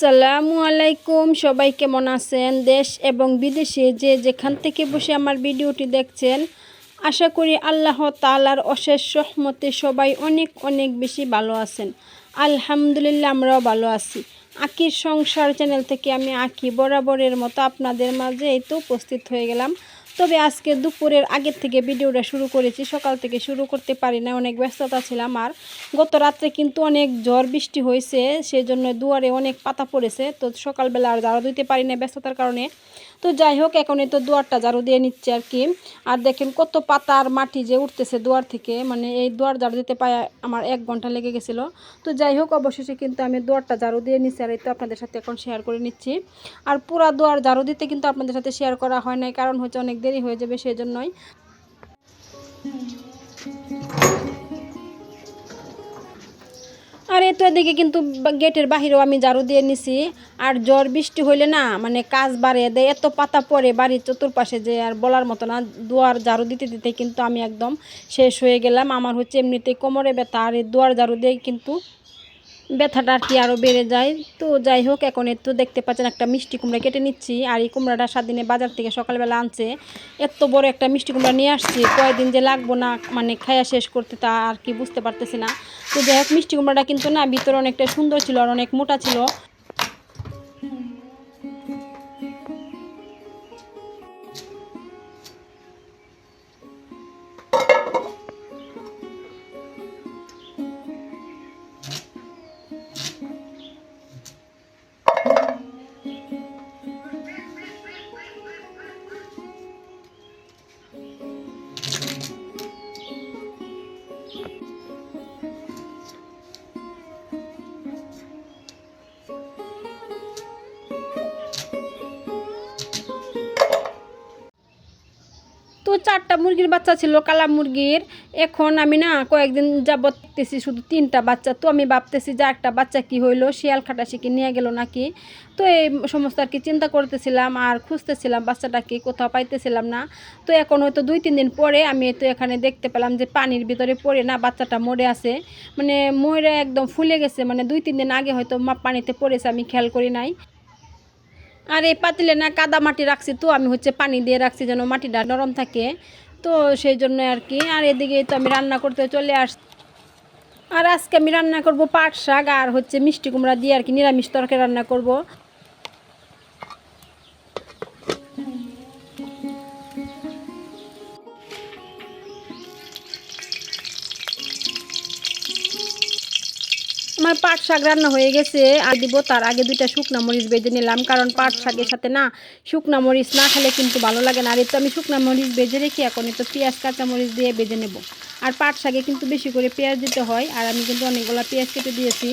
আসসালামু আলাইকুম, সবাই কেমন আছেন? দেশ এবং বিদেশে যে যেখান থেকে বসে আমার ভিডিওটি দেখছেন, আশা করি আল্লাহ তাআলার অশেষ রহমতে সবাই অনেক অনেক বেশি ভালো আছেন। আলহামদুলিল্লাহ, আমরাও ভালো আছি। আকির সংসার চ্যানেল থেকে আমি আকি বরাবরের মতো আপনাদের মাঝে এই তো উপস্থিত হয়ে গেলাম। তবে আজকে দুপুরের আগের থেকে ভিডিওটা শুরু করেছি, সকাল থেকে শুরু করতে পারি না, অনেক ব্যস্ততা ছিলাম। আর গত রাত্রে কিন্তু অনেক ঝড় বৃষ্টি হয়েছে, সেই জন্য দুয়ারে অনেক পাতা পড়েছে, তো সকালবেলা আর ঝাড়ু দিতে পারি না ব্যস্ততার কারণে। তো যাই হোক, এখন এই তো দুয়ারটা ঝাড়ু দিয়ে নিচ্ছে আর কি। আর দেখেন কত পাতা আর মাটি যে উঠতেছে দুয়ার থেকে, মানে এই দুয়ার ঝাড়ু দিতে পায় আমার 1 ঘন্টা লেগে গেছিলো। তো যাই হোক, অবশেষে কিন্তু আমি দুয়ারটা ঝাড়ু দিয়ে নিচ্ছি, আর এই তো আপনাদের সাথে এখন শেয়ার করে নিচ্ছি। আর পুরা দুয়ার ঝাড়ু দিতে কিন্তু আপনাদের সাথে শেয়ার করা হয় নাই, কারণ হচ্ছে অনেক দেরি হয়ে যাবে, সেই জন্যই। আর এই তো এদিকে কিন্তু গেটের বাহিরেও আমি ঝাড়ু দিয়ে নিছি। আর ঝড় বৃষ্টি হইলে না, মানে কাজ বাড়িয়ে দেয়, এত পাতা পড়ে বাড়ির চতুর্পাশে যে আর বলার মতো না। দুয়ার ঝাড়ু দিতে দিতে কিন্তু আমি একদম শেষ হয়ে গেলাম। আমার হচ্ছে এমনিতেই কোমরে ব্যথা, আর এই দুয়ার ঝাড়ু দিয়ে কিন্তু ব্যথাটা আর কি আরও বেড়ে যায়। তো যাই হোক, এখন একটু দেখতে পাচ্ছেন একটা মিষ্টি কুমড়া কেটে নিচ্ছি। আর এই কুমড়াটা সাতদিনে বাজার থেকে সকালবেলা আনছে, এত বড় একটা মিষ্টি কুমড়া নিয়ে আসছি, কয়েকদিন যে লাগবো না মানে খাইয়া শেষ করতে তা আর কি বুঝতে পারতেছি না। তো যাই হোক, মিষ্টি কুমড়াটা কিন্তু না ভিতরে অনেকটা সুন্দর ছিল আর অনেক মোটা ছিল। তো 4টা মুরগির বাচ্চা ছিল, কালা মুরগির। এখন আমি না কয়েকদিন যাবত দেখতেছি শুধু 3টা বাচ্চা। তো আমি ভাবতেছি যে একটা বাচ্চা কি হইলো, শিয়াল খাটাসিকে নিয়ে গেল নাকি। তো এই সমস্ত আর কি চিন্তা করতেছিলাম আর খুঁজতেছিলাম বাচ্চাটাকে, কোথাও পাইতেছিলাম না। তো এখন হয়তো 2-3 দিন পরে আমি তো এখানে দেখতে পেলাম যে পানির ভিতরে পড়ে না বাচ্চাটা মরে আছে, মানে মরে একদম ফুলে গেছে। মানে 2-3 দিন আগে হয়তো পানিতে পড়েছে, আমি খেয়াল করি নাই। আর এই পাতিলে না কাদা মাটি রাখছি, তো আমি হচ্ছে পানি দিয়ে রাখছি যেন মাটিটা নরম থাকে। তো সেই জন্য আর কি। আর এদিকে তো আমি রান্না করতে চলে আসছি। আর আজকে আমি রান্না করব পাট শাক আর হচ্ছে মিষ্টি কুমড়া দিয়ে আর কি নিরামিষ তরকারি রান্না করব। আমার পাট শাক রান্না হয়ে গেছে, আর দিব তার আগে 2টা শুকনা মরিচ ভেজে নিলাম, কারণ পাট শাকের সাথে না শুকনা মরিচ না খেলে কিন্তু ভালো লাগে না। আর তো আমি শুকনা মরিচ ভেজে রেখে এখন তো পেঁয়াজ কাঁচা মরিচ দিয়ে ভেজে নেব। আর পাট শাকে কিন্তু বেশি করে পেঁয়াজ দিতে হয়, আর আমি কিন্তু অনেকগুলো পেঁয়াজ কেটে দিয়েছি।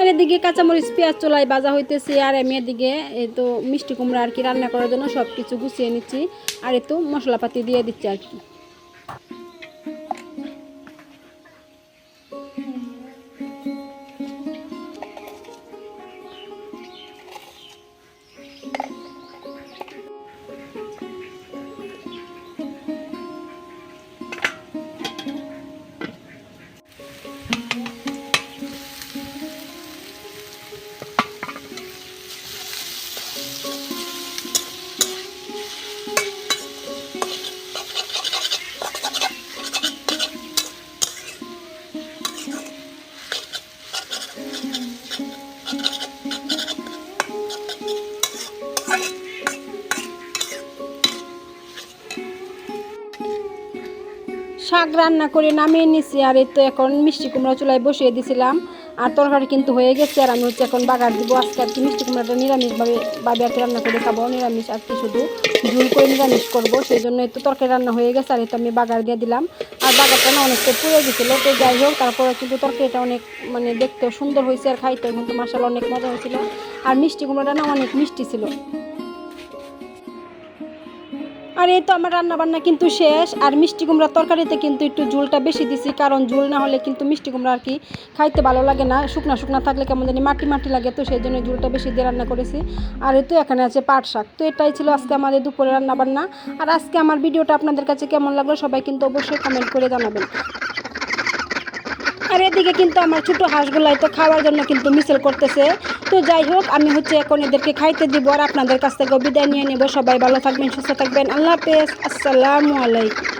আর এদিকে কাঁচামরিচ পেঁয়াজ চুলায় ভাজা হইতেছে, আর আমি এদিকে এই তো মিষ্টি কুমড়া আর কি রান্না করার জন্য সব কিছু গুছিয়ে নিচ্ছি। আর এই তো মশলাপাতি দিয়ে দিচ্ছি আর কি। শাক রান্না করে নামিয়ে নিছি। আর এই তো এখন মিষ্টি কুমড়া চুলায় বসিয়ে দিছিলাম। আর তরকারি কিন্তু হয়ে গেছে। আর আমি হচ্ছে এখন বাগার দিব। আজকে আর কি মিষ্টি কুমড়াটা নিরামিষভাবে আর কি রান্না করে খাবো। নিরামিষ আর কি শুধু ঝুল করে নিরামিষ করবো। সেই জন্য একটু তরকারি রান্না হয়ে গেছে। আর তো আমি বাগার দিয়ে দিলাম। আর বাগারটা না অনেকটা পুড়ে গেছিলো। তো যাই হোক, তারপরে কিন্তু তরকারিটা অনেক মানে দেখতেও সুন্দর হয়েছে। আর খাইতেও কিন্তু মাশাআল্লাহ অনেক মজা হয়েছিল। আর মিষ্টি কুমড়াটা না অনেক মিষ্টি ছিল। আর এই তো আমার রান্নাবান্না কিন্তু শেষ। আর মিষ্টি কুমড়ার তরকারিতে কিন্তু একটু ঝোলটা বেশি দিছি, কারণ ঝোল না হলে কিন্তু মিষ্টি কুমড়া আর কি খাইতে ভালো লাগে না। শুকনা শুকনা থাকলে কেমন জানি মাটি মাটি লাগে, তো সেই জন্য ঝোলটা বেশি দিয়ে রান্না করেছি। আর এই তো এখানে আছে পাট শাক। তো এটাই ছিল আজকে আমাদের দুপুরে রান্নাবান্না। আর আজকে আমার ভিডিওটা আপনাদের কাছে কেমন লাগলো সবাই কিন্তু অবশ্যই কমেন্ট করে জানাবেন। আর এদিকে কিন্তু আমার ছোটো হাঁসগুলাই তো খাওয়ার জন্য কিন্তু মিছিল করতেছে। তো যাই হোক, আমি হচ্ছে এখন এদেরকে খাইতে দিব। আর আপনাদের কাছ থেকেও বিদায় নিয়ে নেব। সবাই ভালো থাকবেন, সুস্থ থাকবেন। আল্লাহ হাফেজ, আসসালামু আলাইকুম।